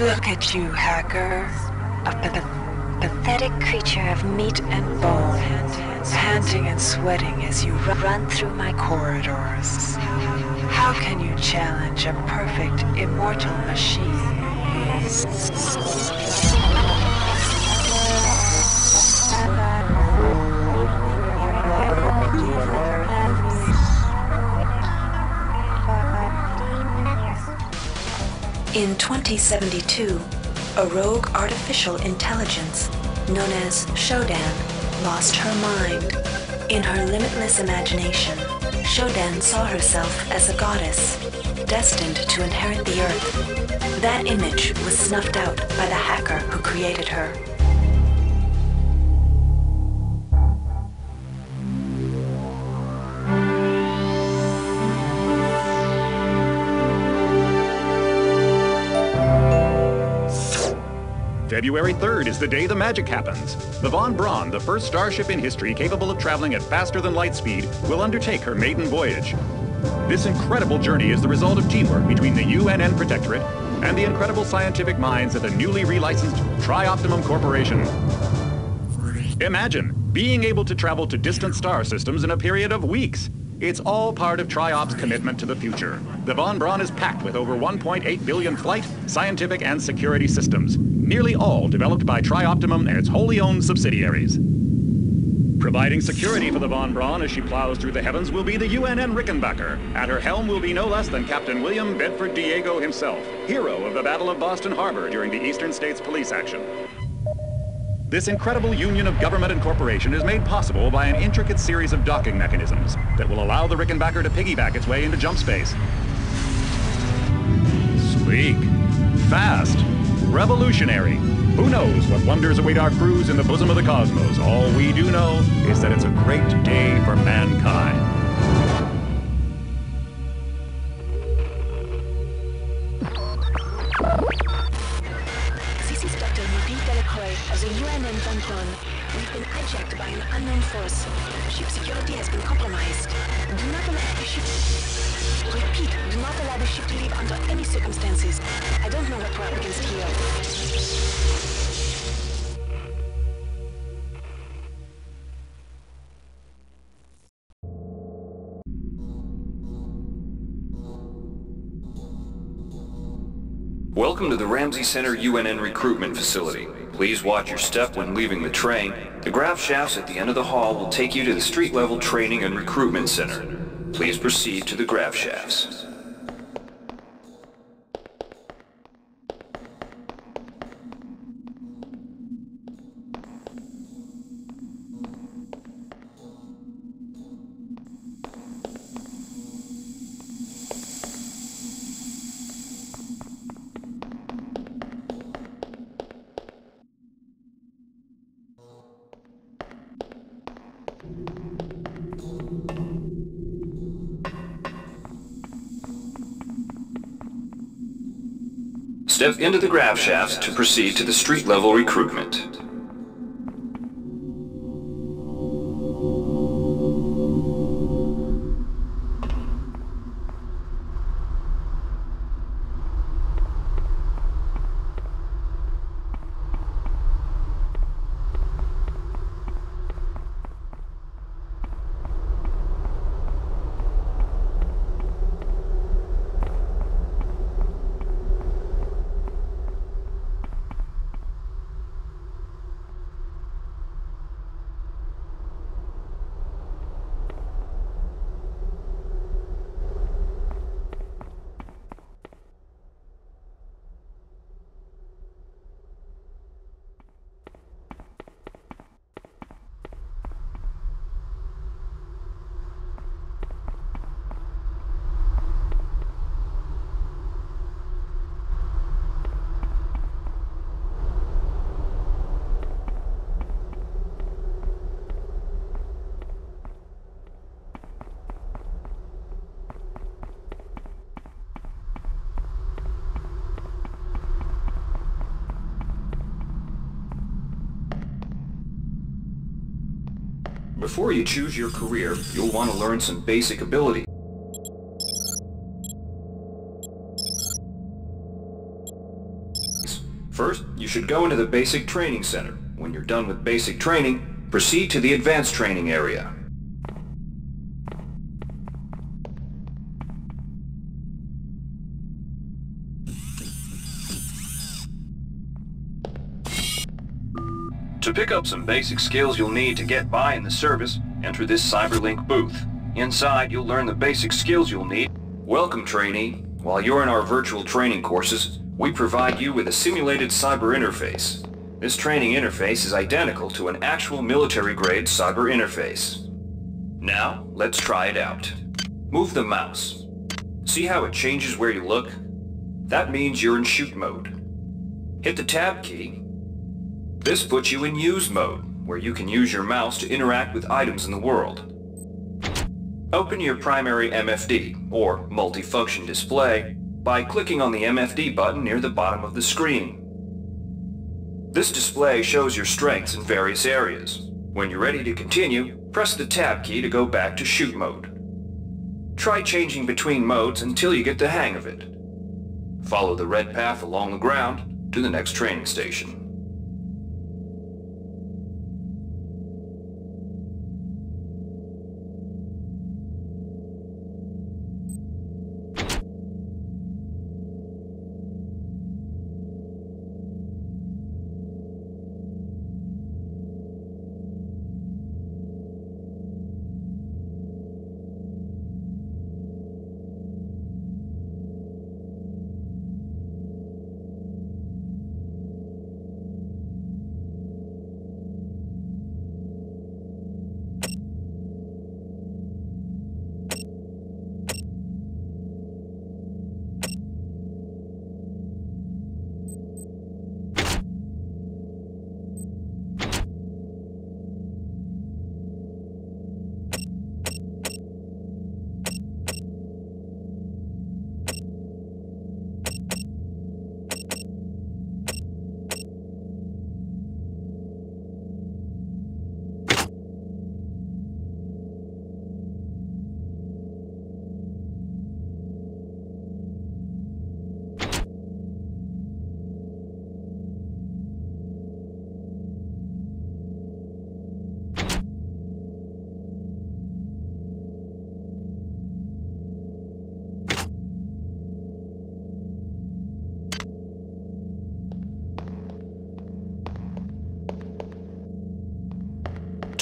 Look at you, hacker. A pathetic creature of meat and bone, panting and sweating as you run through my corridors. How can you challenge a perfect, immortal machine? In 2072, a rogue artificial intelligence known as Shodan lost her mind. In her limitless imagination, Shodan saw herself as a goddess, destined to inherit the earth. That image was snuffed out by the hacker who created her. February 3rd is the day the magic happens. The Von Braun, the first starship in history capable of traveling at faster than light speed, will undertake her maiden voyage. This incredible journey is the result of teamwork between the UNN Protectorate and the incredible scientific minds at the newly relicensed Tri-Optimum Corporation. Imagine being able to travel to distant star systems in a period of weeks. It's all part of Tri-Op's commitment to the future. The Von Braun is packed with over 1.8 billion flight, scientific, and security systems, nearly all developed by Tri-Optimum and its wholly owned subsidiaries. Providing security for the Von Braun as she plows through the heavens will be the UNN Rickenbacker. At her helm will be no less than Captain William Bedford Diego himself, hero of the Battle of Boston Harbor during the Eastern States Police action. This incredible union of government and corporation is made possible by an intricate series of docking mechanisms that will allow the Rickenbacker to piggyback its way into jump space. Sleek, fast, revolutionary. Who knows what wonders await our crews in the bosom of the cosmos? All we do know is that it's a great day for mankind. Of the UNN Von Braun. We've been hijacked by an unknown force. Ship security has been compromised. Do not allow the ship... Repeat, do not allow the ship to leave under any circumstances. I don't know what we're up against here. Welcome to the Ramsey Center UNN recruitment facility. Please watch your step when leaving the train. The grav shafts at the end of the hall will take you to the street-level training and recruitment center. Please proceed to the grav shafts. Step into the grav shafts to proceed to the street-level recruitment. Before you choose your career, you'll want to learn some basic ability. First, you should go into the Basic Training Center. When you're done with basic training, proceed to the Advanced Training area. To pick up some basic skills you'll need to get by in the service, enter this CyberLink booth. Inside, you'll learn the basic skills you'll need. Welcome, trainee. While you're in our virtual training courses, we provide you with a simulated cyber interface. This training interface is identical to an actual military-grade cyber interface. Now, let's try it out. Move the mouse. See how it changes where you look? That means you're in shoot mode. Hit the tab key. This puts you in use mode, where you can use your mouse to interact with items in the world. Open your primary MFD, or multifunction display, by clicking on the MFD button near the bottom of the screen. This display shows your strengths in various areas. When you're ready to continue, press the tab key to go back to shoot mode. Try changing between modes until you get the hang of it. Follow the red path along the ground to the next training station.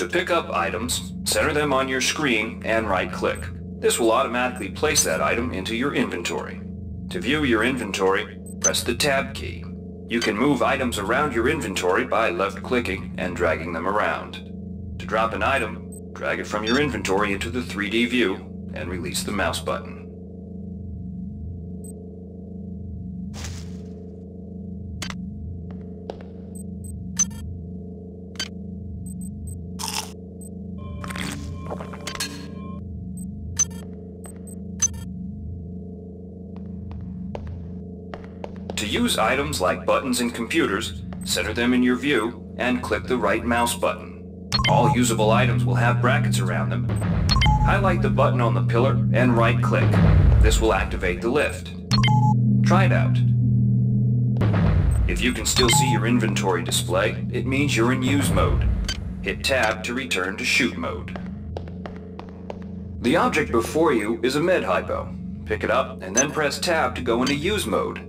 To pick up items, center them on your screen and right-click. This will automatically place that item into your inventory. To view your inventory, press the Tab key. You can move items around your inventory by left-clicking and dragging them around. To drop an item, drag it from your inventory into the 3D view and release the mouse button. To use items like buttons in computers, center them in your view and click the right mouse button. All usable items will have brackets around them. Highlight the button on the pillar and right-click. This will activate the lift. Try it out. If you can still see your inventory display, it means you're in use mode. Hit Tab to return to shoot mode. The object before you is a med hypo. Pick it up and then press Tab to go into use mode.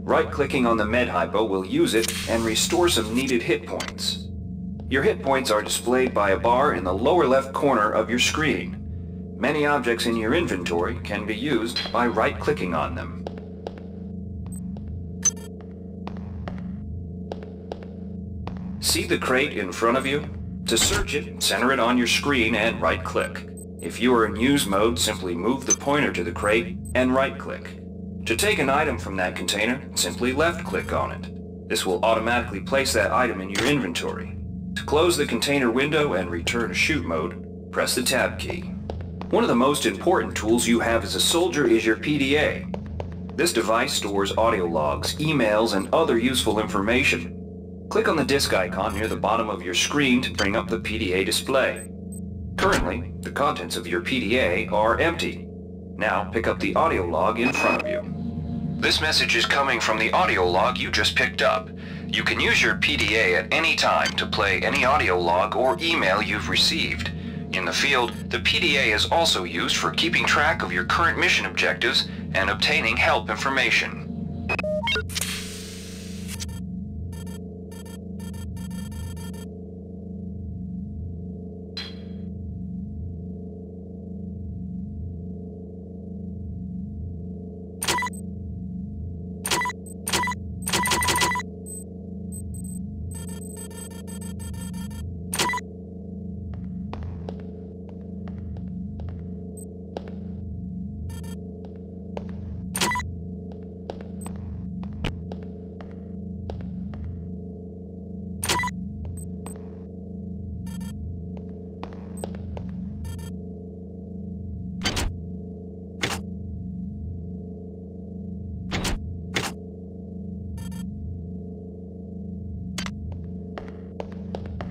Right-clicking on the med hypo will use it and restore some needed hit points. Your hit points are displayed by a bar in the lower left corner of your screen. Many objects in your inventory can be used by right-clicking on them. See the crate in front of you? To search it, center it on your screen and right-click. If you are in use mode, simply move the pointer to the crate and right-click. To take an item from that container, simply left-click on it. This will automatically place that item in your inventory. To close the container window and return to shoot mode, press the Tab key. One of the most important tools you have as a soldier is your PDA. This device stores audio logs, emails, and other useful information. Click on the disk icon near the bottom of your screen to bring up the PDA display. Currently, the contents of your PDA are empty. Now pick up the audio log in front of you. This message is coming from the audio log you just picked up. You can use your PDA at any time to play any audio log or email you've received. In the field, the PDA is also used for keeping track of your current mission objectives and obtaining help information.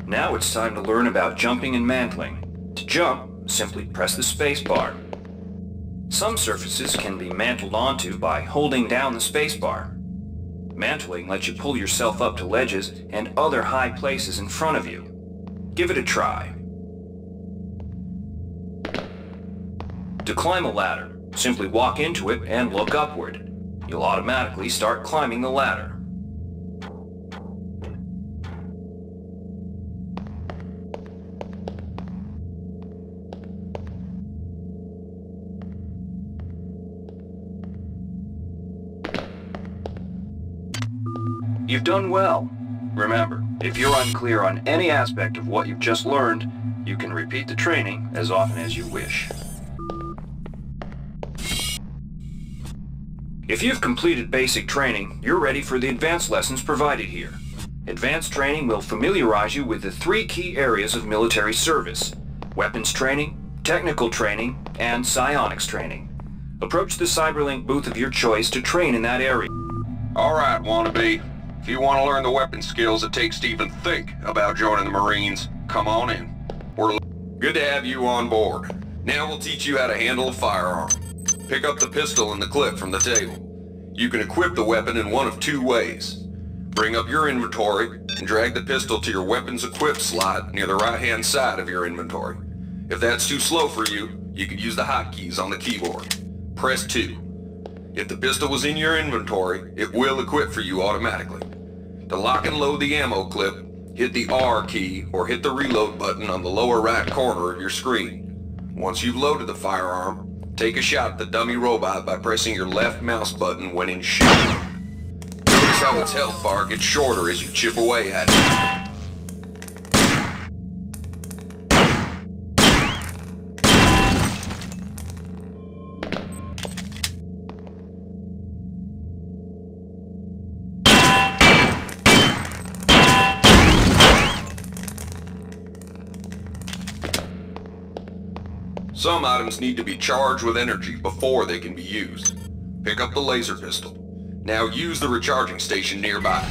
Now it's time to learn about jumping and mantling. To jump, simply press the space bar. Some surfaces can be mantled onto by holding down the space bar. Mantling lets you pull yourself up to ledges and other high places in front of you. Give it a try. To climb a ladder, simply walk into it and look upward. You'll automatically start climbing the ladder. You've done well. Remember, if you're unclear on any aspect of what you've just learned, you can repeat the training as often as you wish. If you've completed basic training, you're ready for the advanced lessons provided here. Advanced training will familiarize you with the 3 key areas of military service: weapons training, technical training, and psionics training. Approach the Cyberlink booth of your choice to train in that area. Alright, wannabe. If you want to learn the weapon skills it takes to even think about joining the Marines, come on in. We're good to have you on board. Now we'll teach you how to handle a firearm. Pick up the pistol and the clip from the table. You can equip the weapon in one of 2 ways. Bring up your inventory and drag the pistol to your weapons equipped slot near the right-hand side of your inventory. If that's too slow for you, you can use the hotkeys on the keyboard. Press 2. If the pistol was in your inventory, it will equip for you automatically. To lock and load the ammo clip, hit the R key or hit the reload button on the lower right corner of your screen. Once you've loaded the firearm, take a shot at the dummy robot by pressing your left mouse button when in shoot. Notice how its health bar gets shorter as you chip away at it. Some items need to be charged with energy before they can be used. Pick up the laser pistol. Now use the recharging station nearby.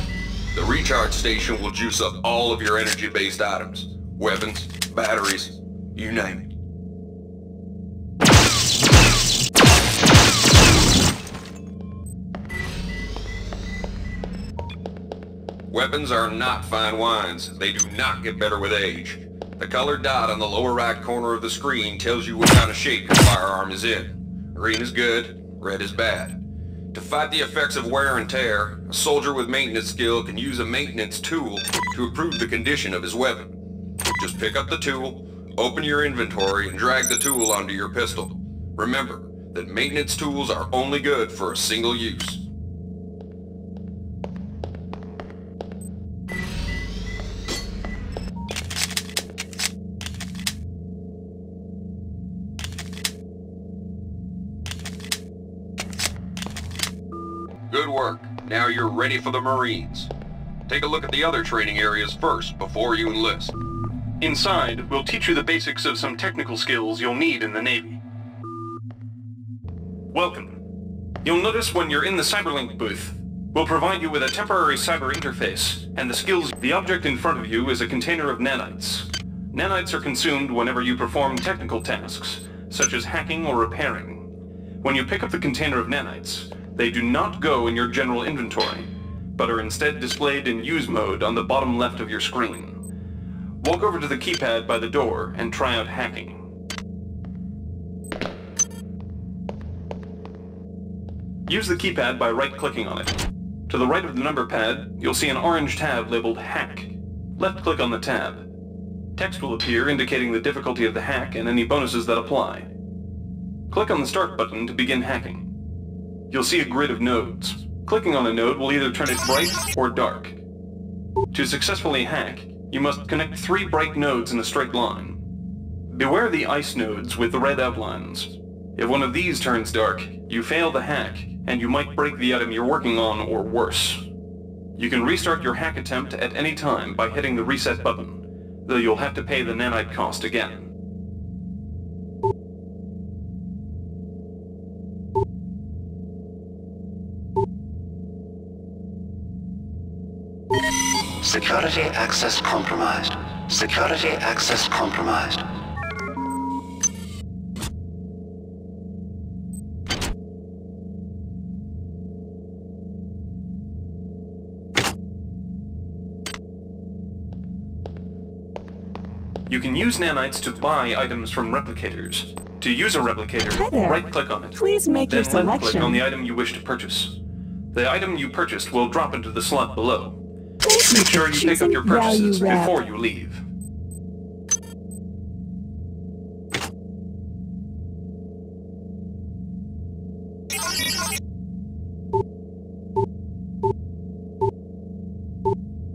The recharge station will juice up all of your energy-based items. Weapons, batteries, you name it. Weapons are not fine wines. They do not get better with age. The colored dot on the lower right corner of the screen tells you what kind of shape your firearm is in. Green is good, red is bad. To fight the effects of wear and tear, a soldier with maintenance skill can use a maintenance tool to improve the condition of his weapon. Just pick up the tool, open your inventory, and drag the tool onto your pistol. Remember that maintenance tools are only good for a single use. Good work. Now you're ready for the Marines. Take a look at the other training areas first before you enlist. Inside, we'll teach you the basics of some technical skills you'll need in the Navy. Welcome. You'll notice when you're in the Cyberlink booth, we'll provide you with a temporary cyber interface and the skills. The object in front of you is a container of nanites. Nanites are consumed whenever you perform technical tasks, such as hacking or repairing. When you pick up the container of nanites, They do not go in your general inventory, but are instead displayed in use mode on the bottom left of your screen. Walk over to the keypad by the door and try out hacking. Use the keypad by right-clicking on it. To the right of the number pad, you'll see an orange tab labeled Hack. Left-click on the tab. Text will appear indicating the difficulty of the hack and any bonuses that apply. Click on the Start button to begin hacking. You'll see a grid of nodes. Clicking on a node will either turn it bright or dark. To successfully hack, you must connect 3 bright nodes in a straight line. Beware the ice nodes with the red outlines. If one of these turns dark, you fail the hack, and you might break the item you're working on or worse. You can restart your hack attempt at any time by hitting the reset button, though you'll have to pay the nanite cost again. Security access compromised. Security access compromised. You can use nanites to buy items from replicators. To use a replicator, right-click on it. Please make your then left-click selection. on the item you wish to purchase. The item you purchased will drop into the slot below. Make sure you pick up your purchases before you leave.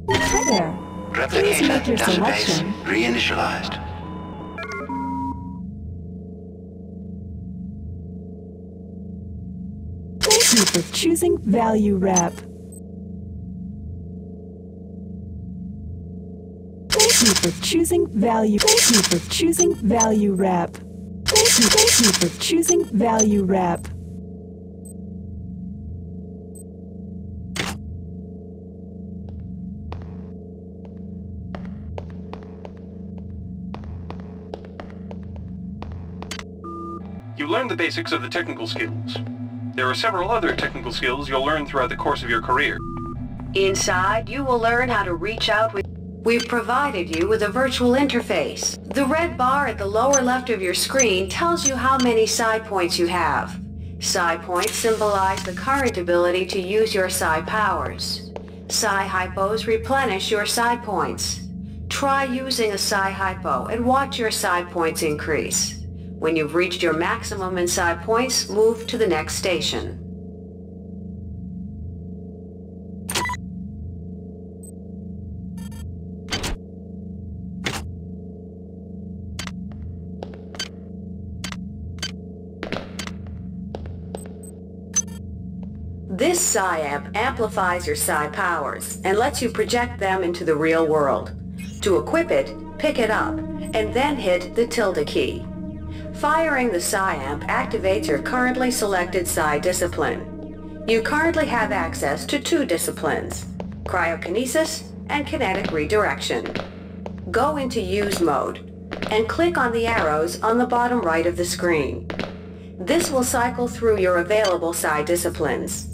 Hi there. Please Replicator make your database selection. reinitialized. Thank you for choosing Value Wrap. Thank you for choosing Value. Thank you for choosing Value Wrap. Thank you for choosing Value Wrap. You learned the basics of the technical skills. There are several other technical skills you'll learn throughout the course of your career. Inside, you will learn how to reach out with... We've provided you with a virtual interface. The red bar at the lower left of your screen tells you how many psi points you have. Psi points symbolize the current ability to use your psi powers. Psi hypos replenish your psi points. Try using a psi hypo and watch your psi points increase. When you've reached your maximum in psi points, move to the next station. This psi amp amplifies your psi powers and lets you project them into the real world. To equip it, pick it up, and then hit the tilde key. Firing the psi amp activates your currently selected psi discipline. You currently have access to 2 disciplines, cryokinesis and kinetic redirection. Go into use mode and click on the arrows on the bottom right of the screen. This will cycle through your available psi disciplines.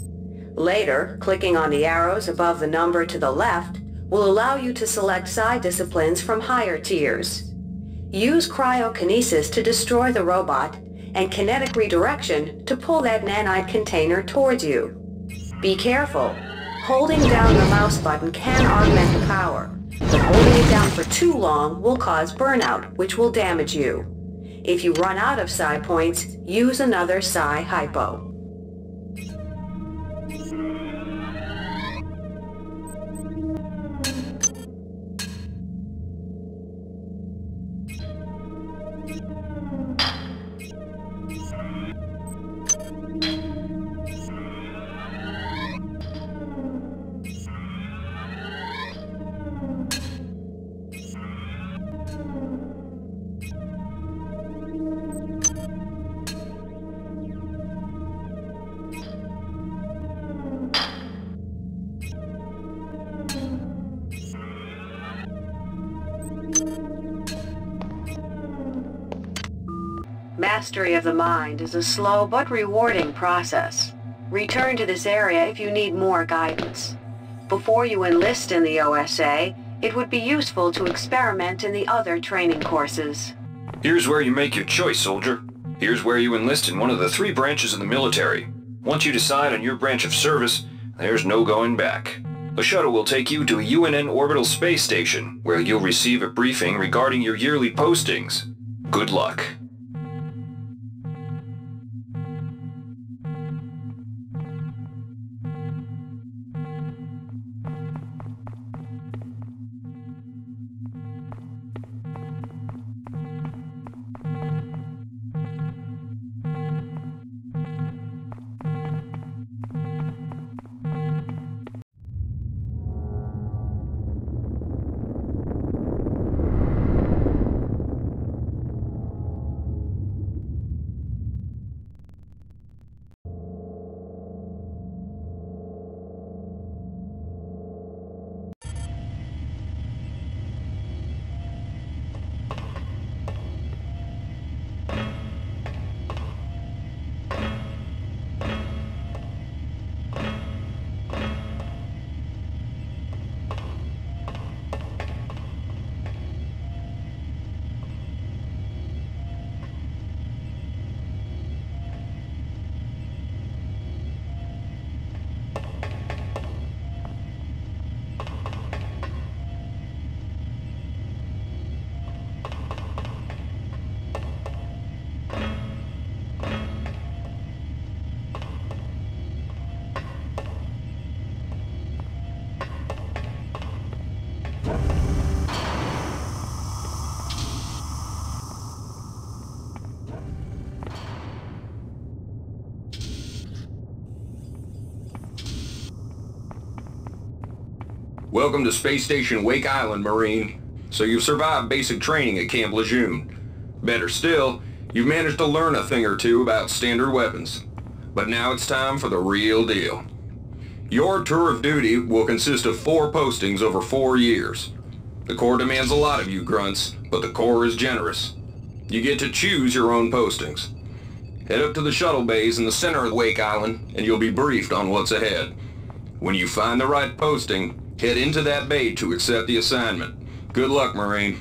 Later, clicking on the arrows above the number to the left will allow you to select psi disciplines from higher tiers. Use cryokinesis to destroy the robot and kinetic redirection to pull that nanite container towards you. Be careful. Holding down the mouse button can augment the power, but holding it down for too long will cause burnout, which will damage you. If you run out of psi points, use another psi hypo. Mastery of the mind is a slow but rewarding process. Return to this area if you need more guidance. Before you enlist in the OSA, it would be useful to experiment in the other training courses. Here's where you make your choice, soldier. Here's where you enlist in one of the 3 branches of the military. Once you decide on your branch of service, there's no going back. A shuttle will take you to a UNN orbital space station, where you'll receive a briefing regarding your yearly postings. Good luck. Welcome to Space Station Wake Island, Marine. So you've survived basic training at Camp Lejeune. Better still, you've managed to learn a thing or two about standard weapons. But now it's time for the real deal. Your tour of duty will consist of 4 postings over 4 years. The Corps demands a lot of you, grunts, but the Corps is generous. You get to choose your own postings. Head up to the shuttle bays in the center of Wake Island, and you'll be briefed on what's ahead. When you find the right posting, head into that bay to accept the assignment. Good luck, Marine.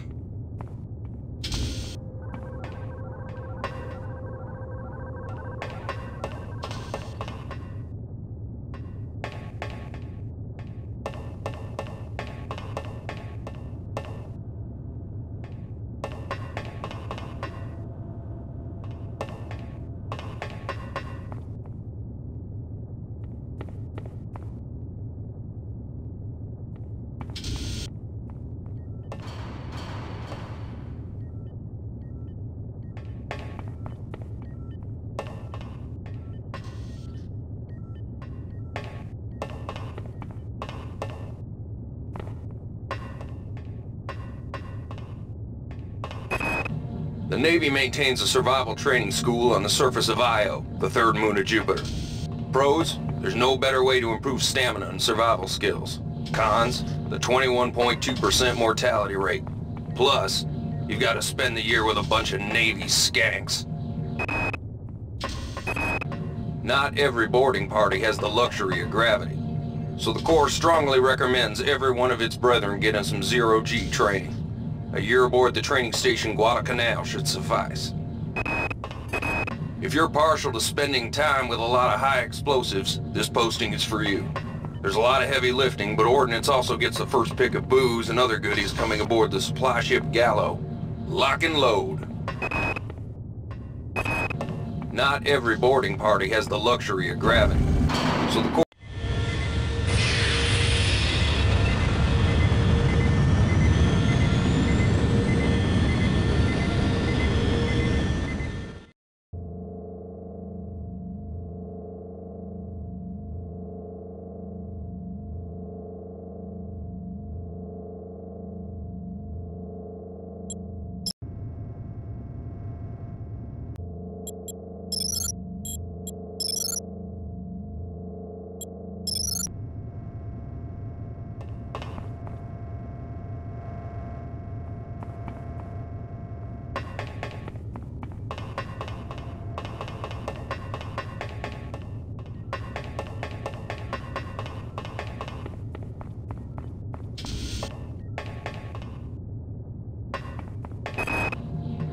The Navy maintains a survival training school on the surface of Io, the 3rd moon of Jupiter. Pros, there's no better way to improve stamina and survival skills. Cons, the 21.2% mortality rate. Plus, you've got to spend the year with a bunch of Navy skanks. Not every boarding party has the luxury of gravity, so the Corps strongly recommends every one of its brethren getting some zero-G training. A year aboard the training station Guadalcanal should suffice. If you're partial to spending time with a lot of high explosives, this posting is for you. There's a lot of heavy lifting, but Ordnance also gets the first pick of booze and other goodies coming aboard the supply ship Gallo. Lock and load. Not every boarding party has the luxury of gravity, so the Corps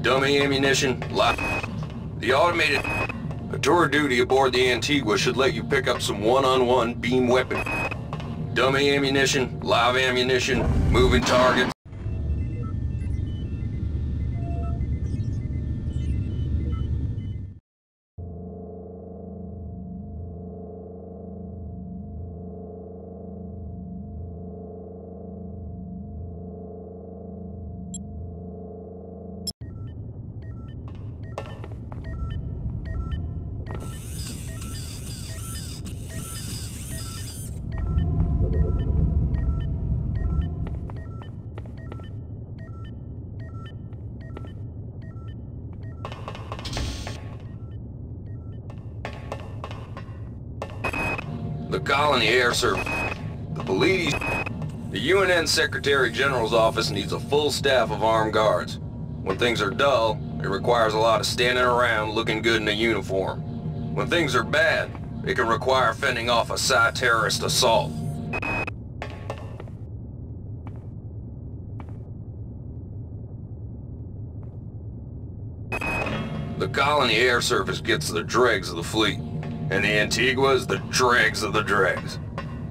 Dummy ammunition, live. The automated... A tour duty aboard the Antigua should let you pick up some one-on-one beam weapon. Dummy ammunition, live ammunition, moving targets. The Colony Air Service. The Police. The UNN Secretary General's office needs a full staff of armed guards. When things are dull, it requires a lot of standing around looking good in a uniform. When things are bad, it can require fending off a Psi terrorist assault. The Colony Air Service gets the dregs of the fleet, and the Antigua's the dregs of the dregs.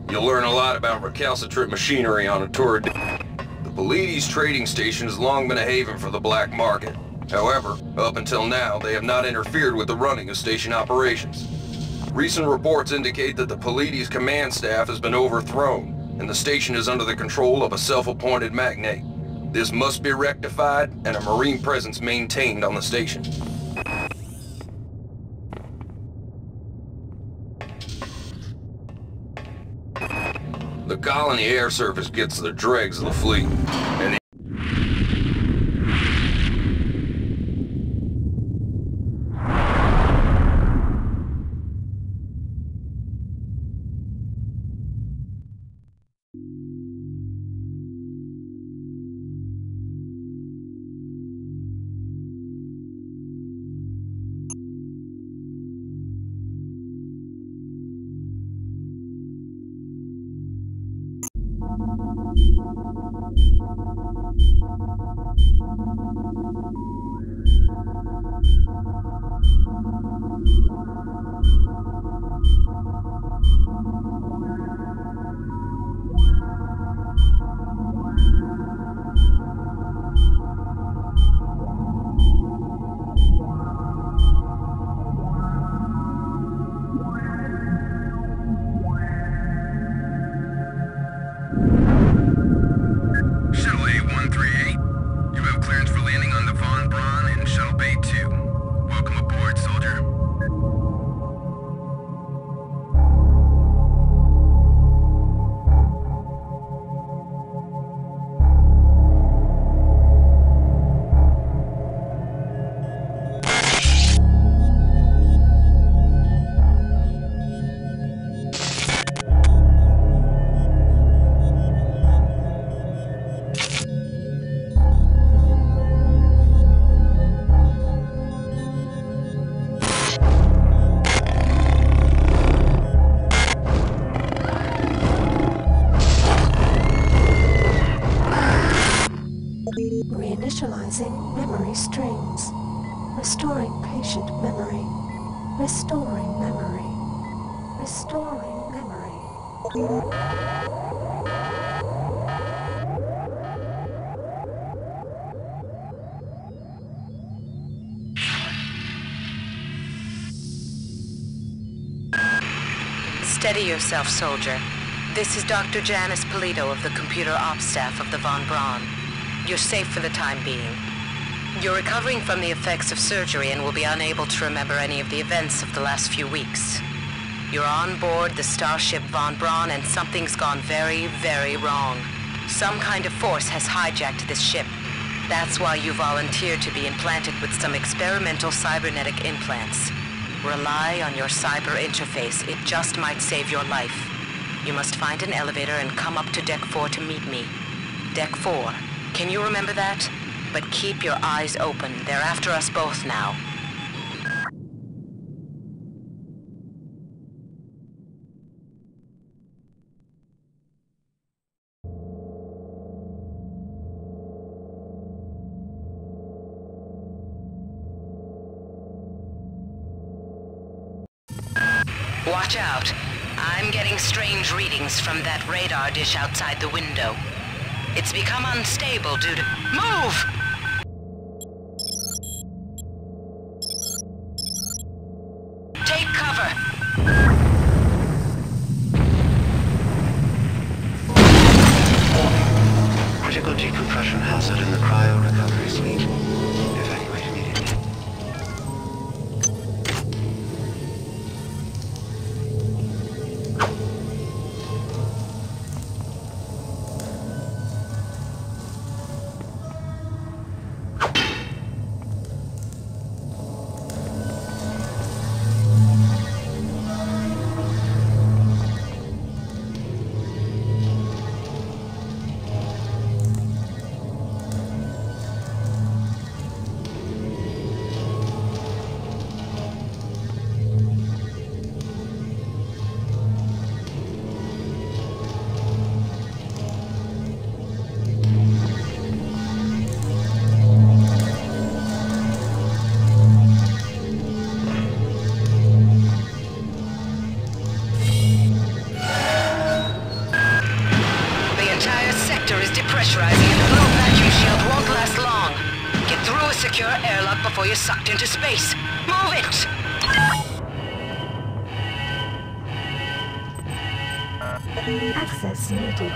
You'll learn a lot about recalcitrant machinery on a tour. The Polides trading station has long been a haven for the black market. However, up until now, they have not interfered with the running of station operations. Recent reports indicate that the Polides command staff has been overthrown, and the station is under the control of a self-appointed magnate. This must be rectified, and a Marine presence maintained on the station. The Colony Air Service gets the dregs of the fleet, and the Reinitializing memory strings. Restoring patient memory. Restoring memory. Restoring memory. Steady yourself, soldier. This is Dr. Janice Polito of the Computer Ops staff of the Von Braun. You're safe for the time being. You're recovering from the effects of surgery and will be unable to remember any of the events of the last few weeks. You're on board the starship Von Braun and something's gone very, very wrong. Some kind of force has hijacked this ship. That's why you volunteered to be implanted with some experimental cybernetic implants. Rely on your cyber interface. It just might save your life. You must find an elevator and come up to Deck 4 to meet me. Deck 4. Can you remember that? But keep your eyes open. They're after us both now. Watch out. I'm getting strange readings from that radar dish outside the window. It's become unstable due to... Move! Take cover! Critical decompression hazard in the cryo recovery suite. Evacuate immediately. Before you're sucked into space. Move it! Access needed.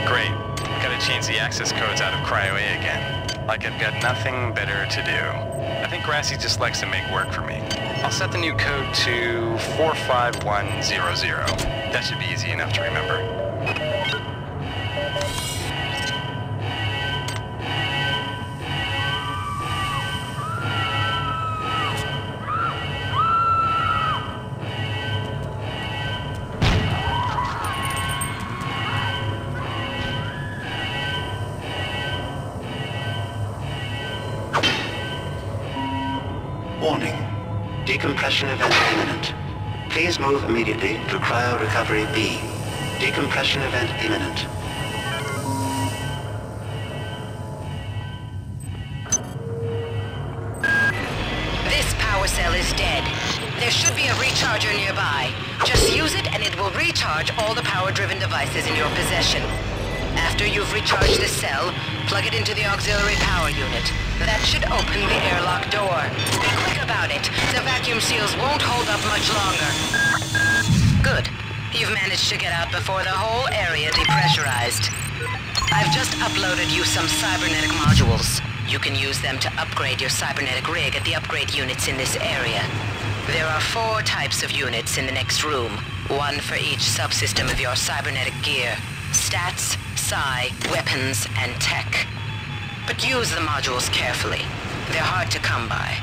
Great. Gotta change the access codes out of Cryo A again. Like I've got nothing better to do. I think Grassy just likes to make work for me. I'll set the new code to 45100. That should be easy enough to remember. Warning. Decompression event imminent. Please move immediately to Cryo Recovery B. Decompression event imminent. This power cell is dead. There should be a recharger nearby. Just use it and it will recharge all the power-driven devices in your possession. After you've recharged the cell, plug it into the auxiliary power unit. That should open the airlock door. Be quick about it. The vacuum seals won't hold up much longer. Good. You've managed to get out before the whole area depressurized. I've just uploaded you some cybernetic modules. You can use them to upgrade your cybernetic rig at the upgrade units in this area. There are 4 types of units in the next room. 1 for each subsystem of your cybernetic gear. Stats, psi, weapons, and tech. But use the modules carefully. They're hard to come by.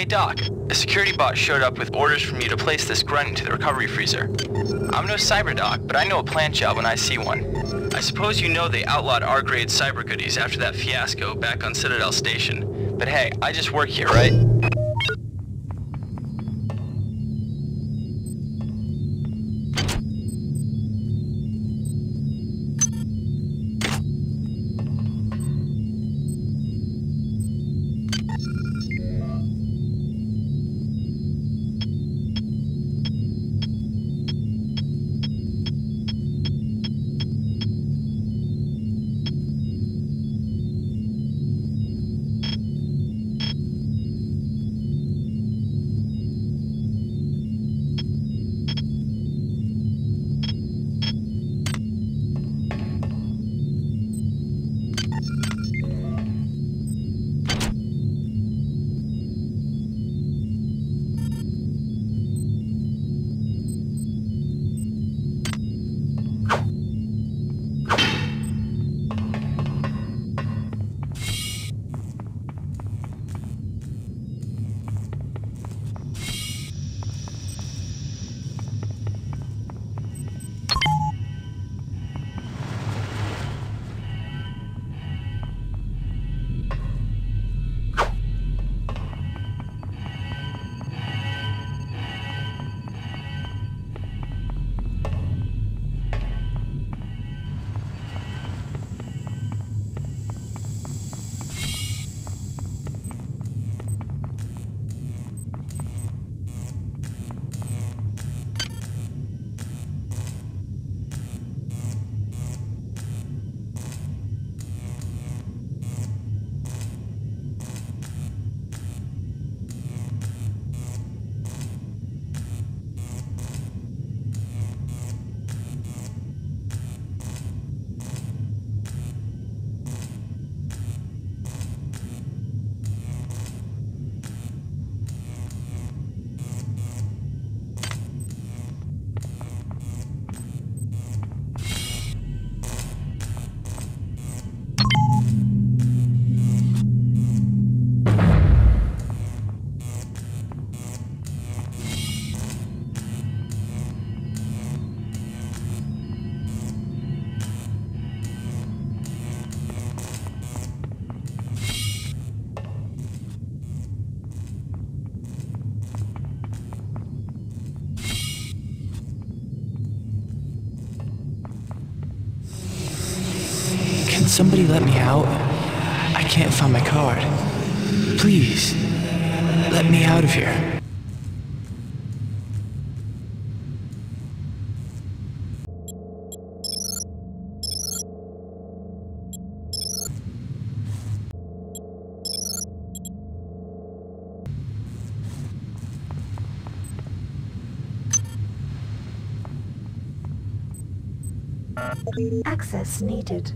Hey Doc, a security bot showed up with orders from you to place this grunt into the recovery freezer. I'm no cyber doc, but I know a plant job when I see one. I suppose you know they outlawed R-grade cyber goodies after that fiasco back on Citadel Station. But hey, I just work here, right? Somebody let me out. I can't find my card. Please, let me out of here. Access needed.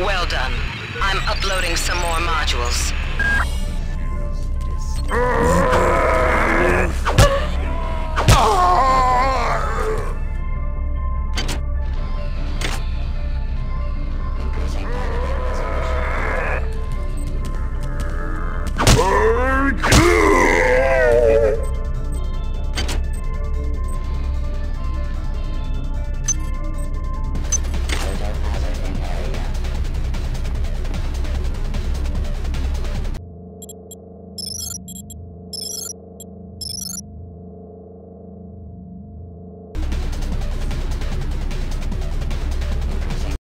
Well done. I'm uploading some more modules.